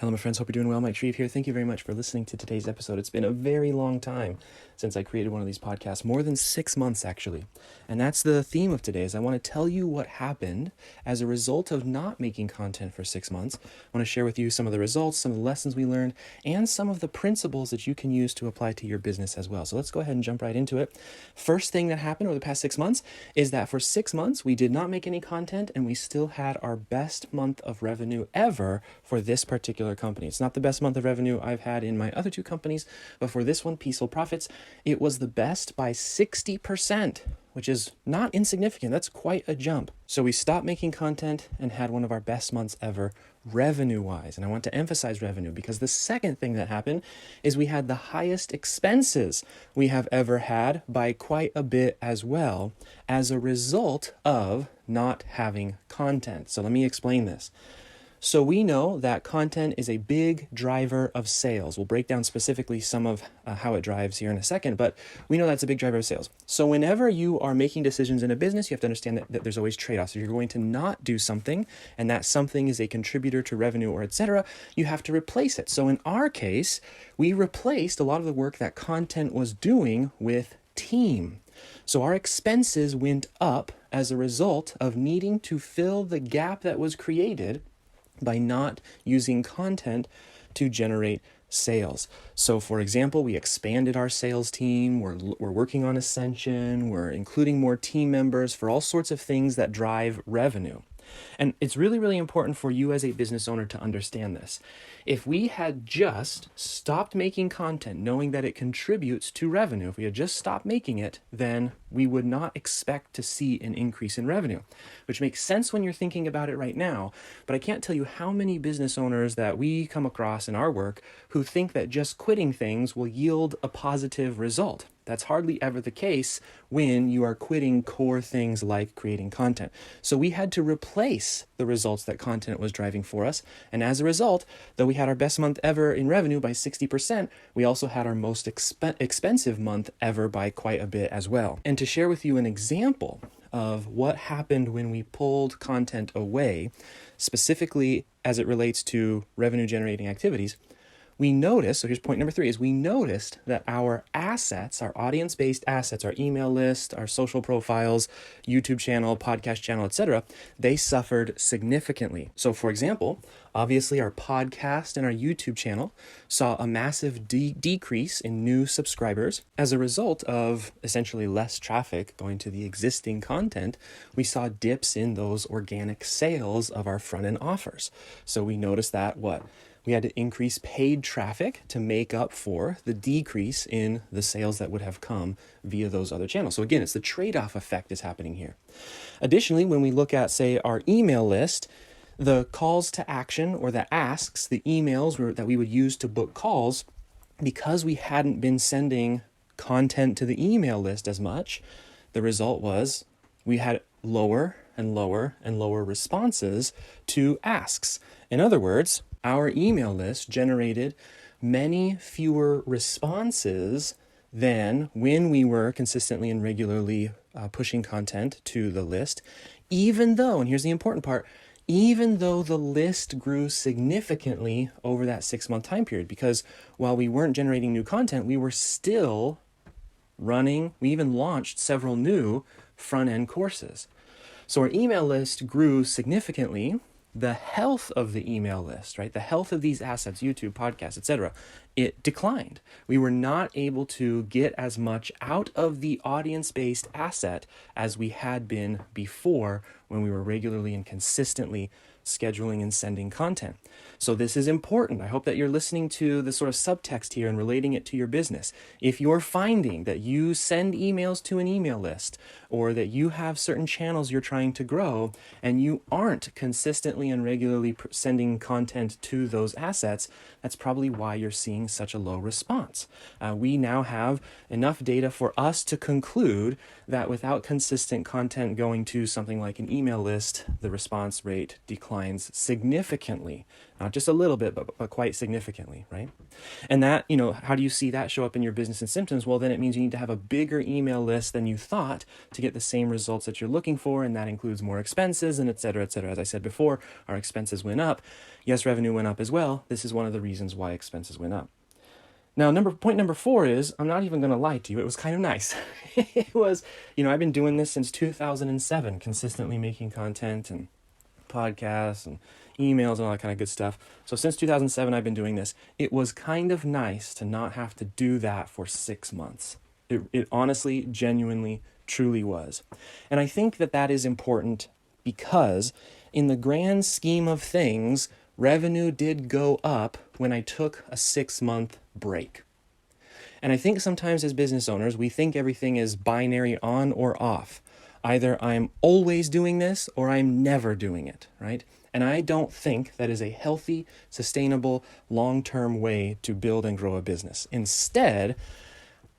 Hello, my friends. Hope you're doing well. Mike Shreve here. Thank you very much for listening to today's episode. It's been a very long time since I created one of these podcasts, more than 6 months, actually. And that's the theme of today, is I want to tell you what happened as a result of not making content for 6 months. I want to share with you some of the results, some of the lessons we learned, and some of the principles that you can use to apply to your business as well. So let's go ahead and jump right into it. First thing that happened over the past 6 months is that for 6 months, we did not make any content, and we still had our best month of revenue ever for this particular company. It's not the best month of revenue I've had in my other two companies, but for this one, Peaceful Profits, it was the best by 60%, which is not insignificant. That's quite a jump. So we stopped making content and had one of our best months ever revenue-wise. And I want to emphasize revenue because the second thing that happened is we had the highest expenses we have ever had by quite a bit as well as a result of not having content. So let me explain this. So we know that content is a big driver of sales. We'll break down specifically some of how it drives here in a second, but we know that's a big driver of sales. So whenever you are making decisions in a business, you have to understand that there's always trade-offs. If you're going to not do something, and that something is a contributor to revenue or etc., you have to replace it. So in our case, we replaced a lot of the work that content was doing with team. So our expenses went up as a result of needing to fill the gap that was created by not using content to generate sales. So for example, we expanded our sales team, we're working on Ascension, we're including more team members for all sorts of things that drive revenue. And it's really, really important for you as a business owner to understand this. If we had just stopped making content knowing that it contributes to revenue, if we had just stopped making it, then we would not expect to see an increase in revenue, which makes sense when you're thinking about it right now. But I can't tell you how many business owners that we come across in our work who think that just quitting things will yield a positive result. That's hardly ever the case when you are quitting core things like creating content. So we had to replace the results that content was driving for us. And as a result, though we had our best month ever in revenue by 60%, we also had our most expensive month ever by quite a bit as well. And to share with you an example of what happened when we pulled content away, specifically as it relates to revenue generating activities, we noticed, so here's point number 3, is we noticed that our assets, our audience-based assets, our email list, our social profiles, YouTube channel, podcast channel, etc., they suffered significantly. So for example, obviously our podcast and our YouTube channel saw a massive decrease in new subscribers. As a result of essentially less traffic going to the existing content, we saw dips in those organic sales of our front-end offers. So we noticed that we had to increase paid traffic to make up for the decrease in the sales that would have come via those other channels. So again, it's the trade-off effect is happening here. Additionally, when we look at, say, our email list, the calls to action or the asks, the emails that we would use to book calls, because we hadn't been sending content to the email list as much, the result was we had lower and lower and lower responses to asks. In other words, our email list generated many fewer responses than when we were consistently and regularly pushing content to the list, even though, and here's the important part, even though the list grew significantly over that 6-month time period, because while we weren't generating new content, we were still running, we even launched several new front-end courses. So our email list grew significantly. The health of the email list, right? The health of these assets, YouTube, podcasts, etc., it declined. We were not able to get as much out of the audience-based asset as we had been before when we were regularly and consistently scheduling and sending content. So this is important. I hope that you're listening to the sort of subtext here and relating it to your business. If you're finding that you send emails to an email list or that you have certain channels you're trying to grow and you aren't consistently and regularly sending content to those assets, that's probably why you're seeing such a low response. We now have enough data for us to conclude that without consistent content going to something like an email list, the response rate declines. declines significantly, not just a little bit, but quite significantly, right? And that, how do you see that show up in your business and symptoms? Well, then it means you need to have a bigger email list than you thought to get the same results that you're looking for. And that includes more expenses and et cetera, et cetera. As I said before, our expenses went up. Yes, revenue went up as well. This is one of the reasons why expenses went up. Now, point number 4 is, I'm not even going to lie to you, it was kind of nice. It was, I've been doing this since 2007, consistently making content and podcasts and emails and all that kind of good stuff. So since 2007, I've been doing this. It was kind of nice to not have to do that for 6 months. It honestly, genuinely, truly was. And I think that is important because in the grand scheme of things, revenue did go up when I took a 6-month break. And I think sometimes as business owners, we think everything is binary on or off. Either I'm always doing this or I'm never doing it, right? And I don't think that is a healthy, sustainable, long-term way to build and grow a business. Instead,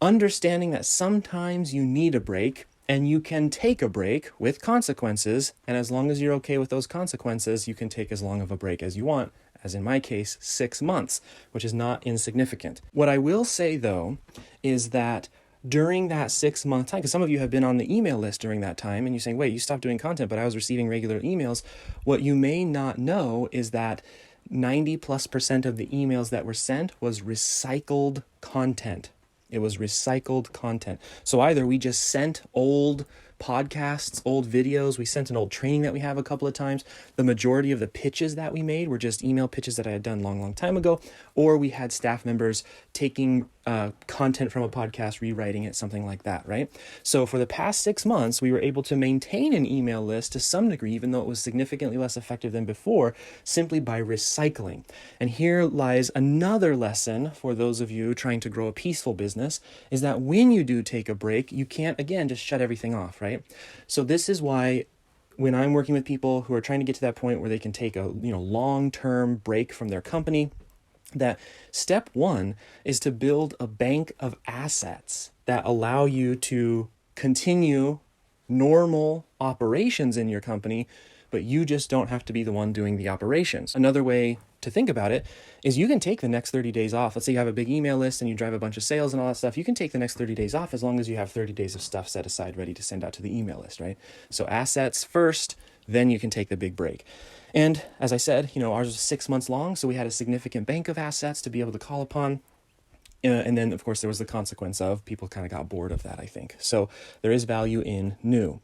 understanding that sometimes you need a break and you can take a break with consequences. And as long as you're okay with those consequences, you can take as long of a break as you want, as in my case, 6 months, which is not insignificant. What I will say, though, is that during that 6-month time, because some of you have been on the email list during that time, and you're saying, wait, you stopped doing content, but I was receiving regular emails. What you may not know is that 90+% of the emails that were sent was recycled content. It was recycled content. So either we just sent old podcasts, old videos, we sent an old training that we have a couple of times. The majority of the pitches that we made were just email pitches that I had done long time ago, or we had staff members taking content from a podcast, rewriting it, something like that, right? So for the past 6 months, we were able to maintain an email list to some degree, even though it was significantly less effective than before, simply by recycling. And here lies another lesson for those of you trying to grow a peaceful business, is that when you do take a break, you can't, again, just shut everything off, right? So this is why when I'm working with people who are trying to get to that point where they can take a long-term break from their company, that step 1 is to build a bank of assets that allow you to continue normal operations in your company, but you just don't have to be the one doing the operations. Another way to think about it is you can take the next 30 days off. Let's say you have a big email list and you drive a bunch of sales and all that stuff. You can take the next 30 days off as long as you have 30 days of stuff set aside ready to send out to the email list, right? So assets first, then you can take the big break. And as I said, ours was 6 months long, so we had a significant bank of assets to be able to call upon. And then, of course, there was the consequence of people kind of got bored of that, I think. So there is value in new.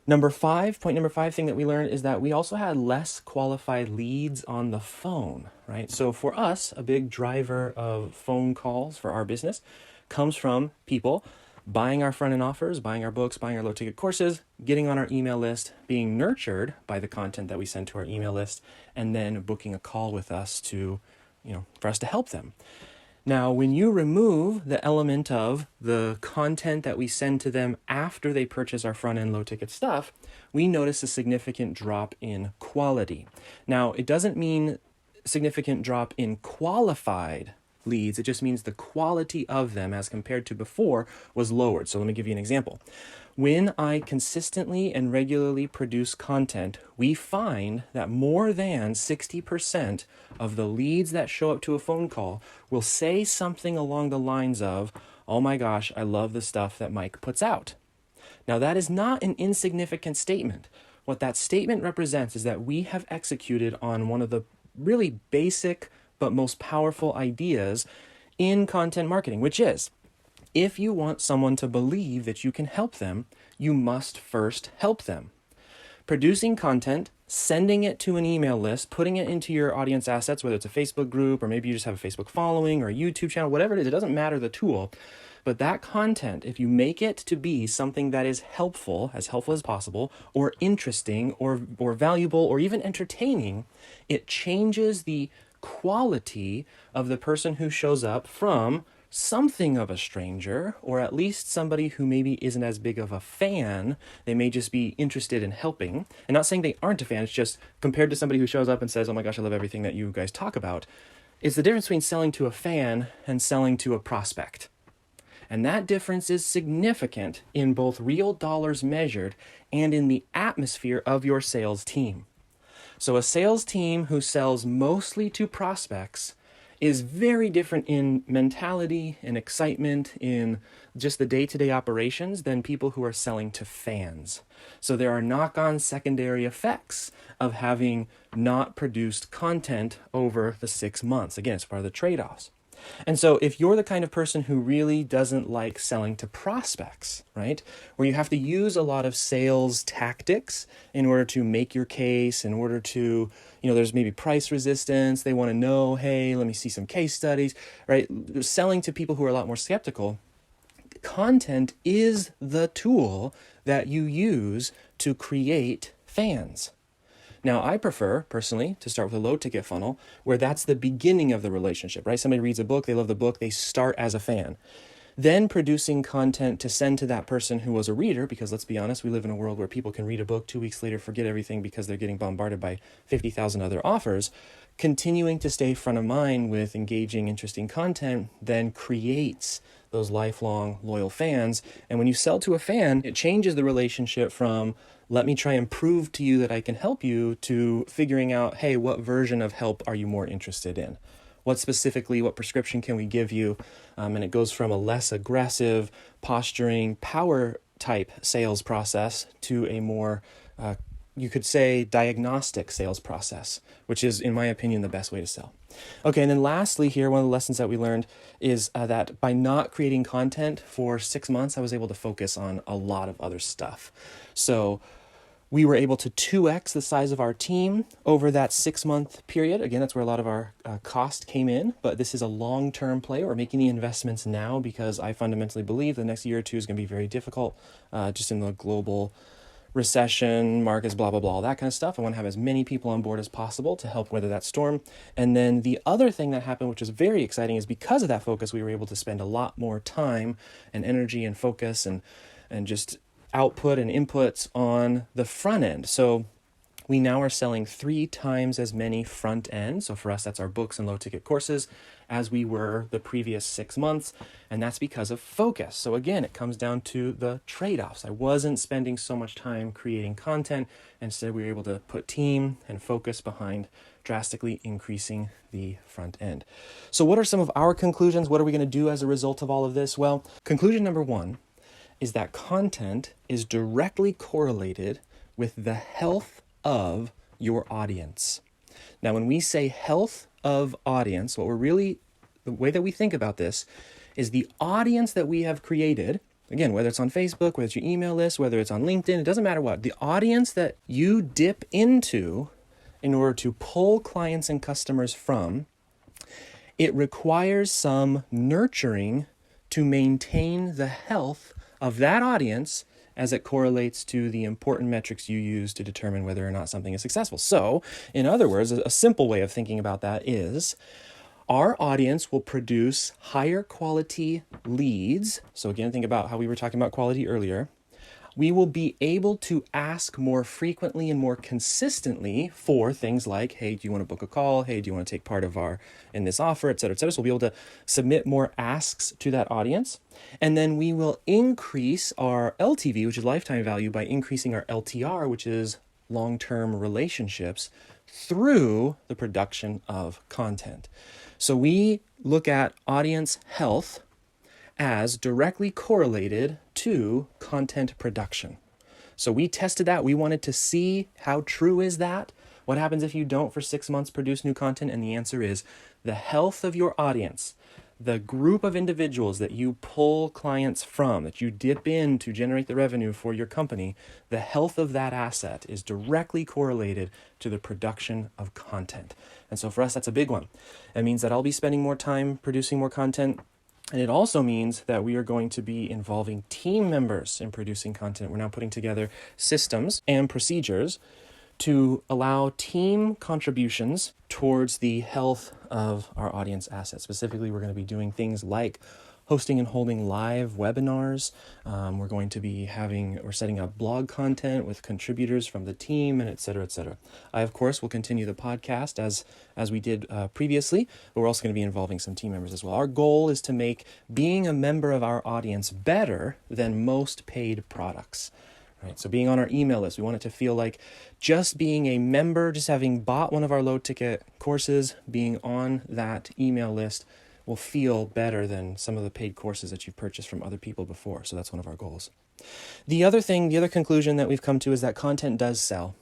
Point number 5 thing that we learned is that we also had less qualified leads on the phone, right? So for us, a big driver of phone calls for our business comes from people buying our front-end offers, buying our books, buying our low-ticket courses, getting on our email list, being nurtured by the content that we send to our email list, and then booking a call with us to, for us to help them. Now, when you remove the element of the content that we send to them after they purchase our front-end low-ticket stuff, we notice a significant drop in quality. Now, it doesn't mean significant drop in qualified leads. It just means the quality of them as compared to before was lowered. So let me give you an example. When I consistently and regularly produce content, we find that more than 60% of the leads that show up to a phone call will say something along the lines of, "Oh my gosh, I love the stuff that Mike puts out." Now, that is not an insignificant statement. What that statement represents is that we have executed on one of the really basic but most powerful ideas in content marketing, which is, if you want someone to believe that you can help them, you must first help them. Producing content, sending it to an email list, putting it into your audience assets, whether it's a Facebook group or maybe you just have a Facebook following or a YouTube channel, whatever it is, it doesn't matter the tool. But that content, if you make it to be something that is helpful as possible, or interesting or valuable or even entertaining, it changes the quality of the person who shows up from something of a stranger, or at least somebody who maybe isn't as big of a fan. They may just be interested in helping. And not saying they aren't a fan, it's just compared to somebody who shows up and says, "Oh my gosh, I love everything that you guys talk about." It's the difference between selling to a fan and selling to a prospect. And that difference is significant in both real dollars measured and in the atmosphere of your sales team. So a sales team who sells mostly to prospects is very different in mentality and excitement in just the day-to-day operations than people who are selling to fans. So there are knock-on secondary effects of having not produced content over the 6 months. Again, it's part of the trade-offs. And so if you're the kind of person who really doesn't like selling to prospects, right, where you have to use a lot of sales tactics in order to make your case, in order to, there's maybe price resistance, they want to know, hey, let me see some case studies, right? Selling to people who are a lot more skeptical, content is the tool that you use to create fans. Now, I prefer, personally, to start with a low-ticket funnel where that's the beginning of the relationship, right? Somebody reads a book, they love the book, they start as a fan. Then producing content to send to that person who was a reader, because let's be honest, we live in a world where people can read a book 2 weeks later, forget everything because they're getting bombarded by 50,000 other offers. Continuing to stay front of mind with engaging, interesting content then creates those lifelong loyal fans. And when you sell to a fan, it changes the relationship from let me try and prove to you that I can help you to figuring out, hey, what version of help are you more interested in? What prescription can we give you? And it goes from a less aggressive, posturing, power type sales process to a more, you could say, diagnostic sales process, which is, in my opinion, the best way to sell. Okay, and then lastly here, one of the lessons that we learned is that by not creating content for 6 months, I was able to focus on a lot of other stuff. So we were able to 2x the size of our team over that 6-month period. Again, that's where a lot of our cost came in, but this is a long-term play. We're making the investments now because I fundamentally believe the next year or two is going to be very difficult just in the global recession, markets, blah, blah, blah, all that kind of stuff. I want to have as many people on board as possible to help weather that storm. And then the other thing that happened, which is very exciting, is because of that focus, we were able to spend a lot more time and energy and focus and just output and inputs on the front end. So we now are selling 3 times as many front ends. So for us, that's our books and low ticket courses as we were the previous 6 months. And that's because of focus. So again, it comes down to the trade-offs. I wasn't spending so much time creating content. Instead, we were able to put team and focus behind drastically increasing the front end. So what are some of our conclusions? What are we going to do as a result of all of this? Well, conclusion number 1 is that content is directly correlated with the health of your audience. Now, when we say health of audience, the way that we think about this is the audience that we have created, again, whether it's on Facebook, whether it's your email list, whether it's on LinkedIn, it doesn't matter what, the audience that you dip into in order to pull clients and customers from, it requires some nurturing to maintain the health of that audience as it correlates to the important metrics you use to determine whether or not something is successful. So, in other words, a simple way of thinking about that is our audience will produce higher quality leads. So again, think about how we were talking about quality earlier. We will be able to ask more frequently and more consistently for things like, hey, do you want to book a call? Hey, do you want to take part in this offer, et cetera, et cetera. So we'll be able to submit more asks to that audience. And then we will increase our LTV, which is lifetime value, by increasing our LTR, which is long-term relationships, through the production of content. So we look at audience health as directly correlated to content production. So we tested that. We wanted to see how true is that? What happens if you don't for 6 months produce new content? And the answer is the health of your audience, the group of individuals that you pull clients from, that you dip in to generate the revenue for your company, the health of that asset is directly correlated to the production of content. And so for us, that's a big one. It means that I'll be spending more time producing more content. And it also means that we are going to be involving team members in producing content. We're now putting together systems and procedures to allow team contributions towards the health of our audience assets. Specifically, we're going to be doing things like hosting and holding live webinars. We're going to be setting up blog content with contributors from the team, and et cetera, et cetera. I, of course, will continue the podcast as we did previously, but we're also going to be involving some team members as well. Our goal is to make being a member of our audience better than most paid products. Right? So being on our email list, we want it to feel like just being a member, just having bought one of our low ticket courses, being on that email list will feel better than some of the paid courses that you've purchased from other people before. So that's one of our goals. The other conclusion that we've come to is that content does sell.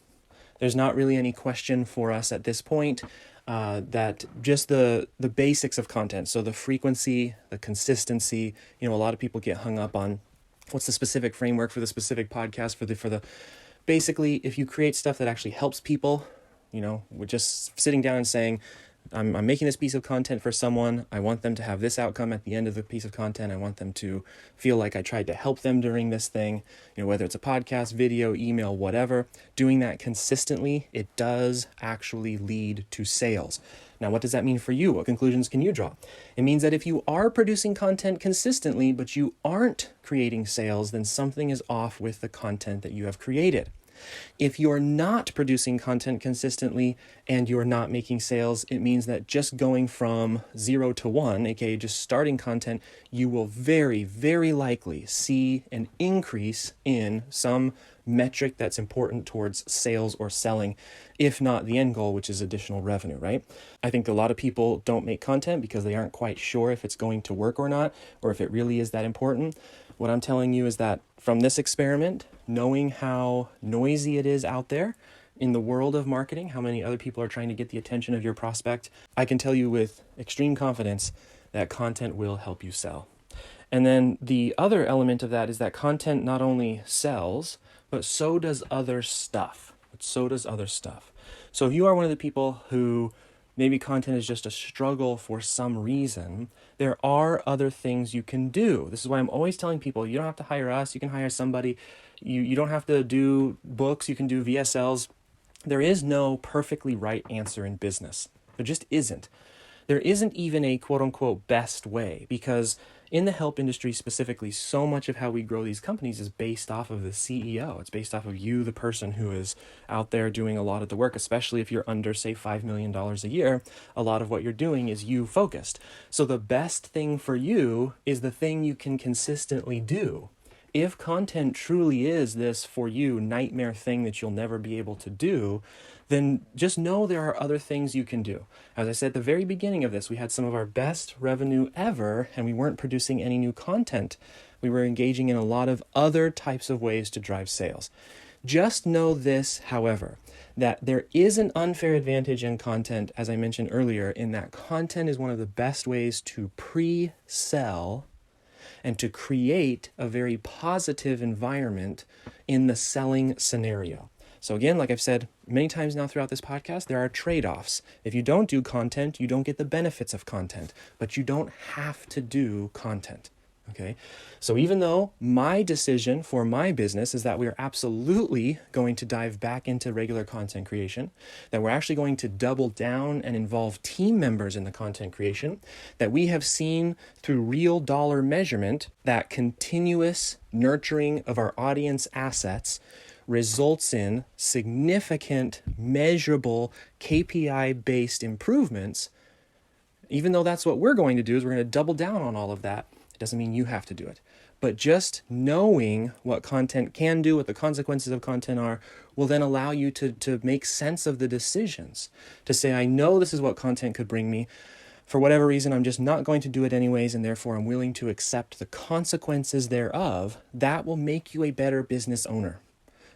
There's not really any question for us at this point that just the basics of content, so the frequency, the consistency, a lot of people get hung up on what's the specific framework for the specific podcast for the basically, if you create stuff that actually helps people, we're just sitting down and saying, I'm making this piece of content for someone. I want them to have this outcome at the end of the piece of content. I want them to feel like I tried to help them during this thing, whether it's a podcast, video, email, whatever. Doing that consistently, it does actually lead to sales. Now, what does that mean for you? What conclusions can you draw? It means that if you are producing content consistently, but you aren't creating sales, then something is off with the content that you have created. If you're not producing content consistently and you're not making sales, it means that just going from 0 to 1, aka just starting content, you will very, very likely see an increase in some metric that's important towards sales or selling, if not the end goal, which is additional revenue, right? I think a lot of people don't make content because they aren't quite sure if it's going to work or not, or if it really is that important. What I'm telling you is that from this experiment, knowing how noisy it is out there in the world of marketing, how many other people are trying to get the attention of your prospect, I can tell you with extreme confidence that content will help you sell. And then the other element of that is that content not only sells, but so does other stuff. So if you are one of the people who maybe content is just a struggle for some reason, there are other things you can do. This is why I'm always telling people, you don't have to hire us, you can hire somebody. You don't have to do books, you can do VSLs. There is no perfectly right answer in business. There just isn't. There isn't even a quote-unquote best way, because in the help industry specifically, so much of how we grow these companies is based off of the CEO. It's based off of you, the person who is out there doing a lot of the work, especially if you're under, say, $5 million a year. A lot of what you're doing is you focused. So the best thing for you is the thing you can consistently do. If content truly is this, for you, nightmare thing that you'll never be able to do, then just know there are other things you can do. As I said at the very beginning of this, we had some of our best revenue ever, and we weren't producing any new content. We were engaging in a lot of other types of ways to drive sales. Just know this, however, that there is an unfair advantage in content, as I mentioned earlier, in that content is one of the best ways to pre-sell and to create a very positive environment in the selling scenario. So again, like I've said many times now throughout this podcast, there are trade-offs. If you don't do content, you don't get the benefits of content, but you don't have to do content. Okay, so even though my decision for my business is that we're absolutely going to dive back into regular content creation, that we're actually going to double down and involve team members in the content creation, that we have seen through real dollar measurement that continuous nurturing of our audience assets results in significant, measurable, KPI-based improvements. Even though that's what we're going to do, is we're going to double down on all of that. It doesn't mean you have to do it. But just knowing what content can do, what the consequences of content are, will then allow you to make sense of the decisions. To say, I know this is what content could bring me. For whatever reason, I'm just not going to do it anyways, and therefore I'm willing to accept the consequences thereof. That will make you a better business owner.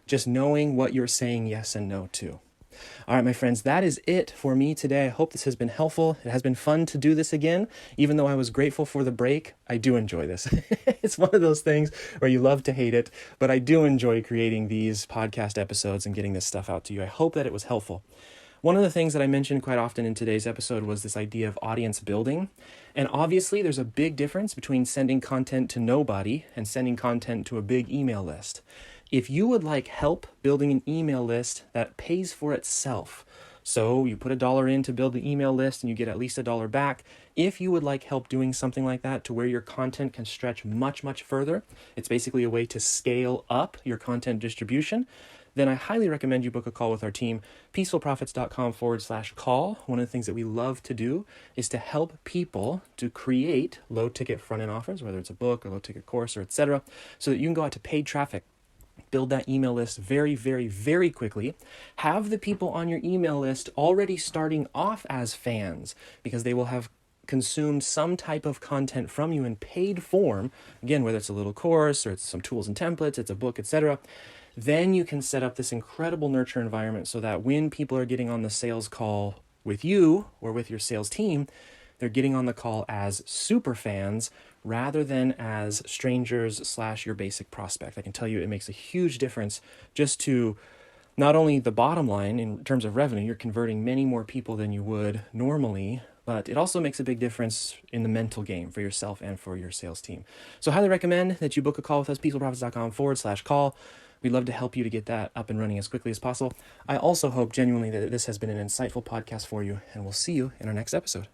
Just knowing what you're saying yes and no to. All right, my friends, that is it for me today. I hope this has been helpful. It has been fun to do this again. Even though I was grateful for the break, I do enjoy this. It's one of those things where you love to hate it, but I do enjoy creating these podcast episodes and getting this stuff out to you. I hope that it was helpful. One of the things that I mentioned quite often in today's episode was this idea of audience building. And obviously, there's a big difference between sending content to nobody and sending content to a big email list. If you would like help building an email list that pays for itself, so you put $1 in to build the email list and you get at least $1 back. If you would like help doing something like that to where your content can stretch much, much further, it's basically a way to scale up your content distribution, then I highly recommend you book a call with our team, peacefulprofits.com/call. One of the things that we love to do is to help people to create low-ticket front-end offers, whether it's a book or low-ticket course or etc., so that you can go out to paid traffic build that email list very, very, very quickly. Have the people on your email list already starting off as fans because they will have consumed some type of content from you in paid form. Again, whether it's a little course or it's some tools and templates, it's a book, etc. Then you can set up this incredible nurture environment so that when people are getting on the sales call with you or with your sales team, they're getting on the call as super fans rather than as strangers / your basic prospect. I can tell you it makes a huge difference just to not only the bottom line in terms of revenue, you're converting many more people than you would normally, but it also makes a big difference in the mental game for yourself and for your sales team. So I highly recommend that you book a call with us, peacefulprofits.com/call. We'd love to help you to get that up and running as quickly as possible. I also hope genuinely that this has been an insightful podcast for you, and we'll see you in our next episode.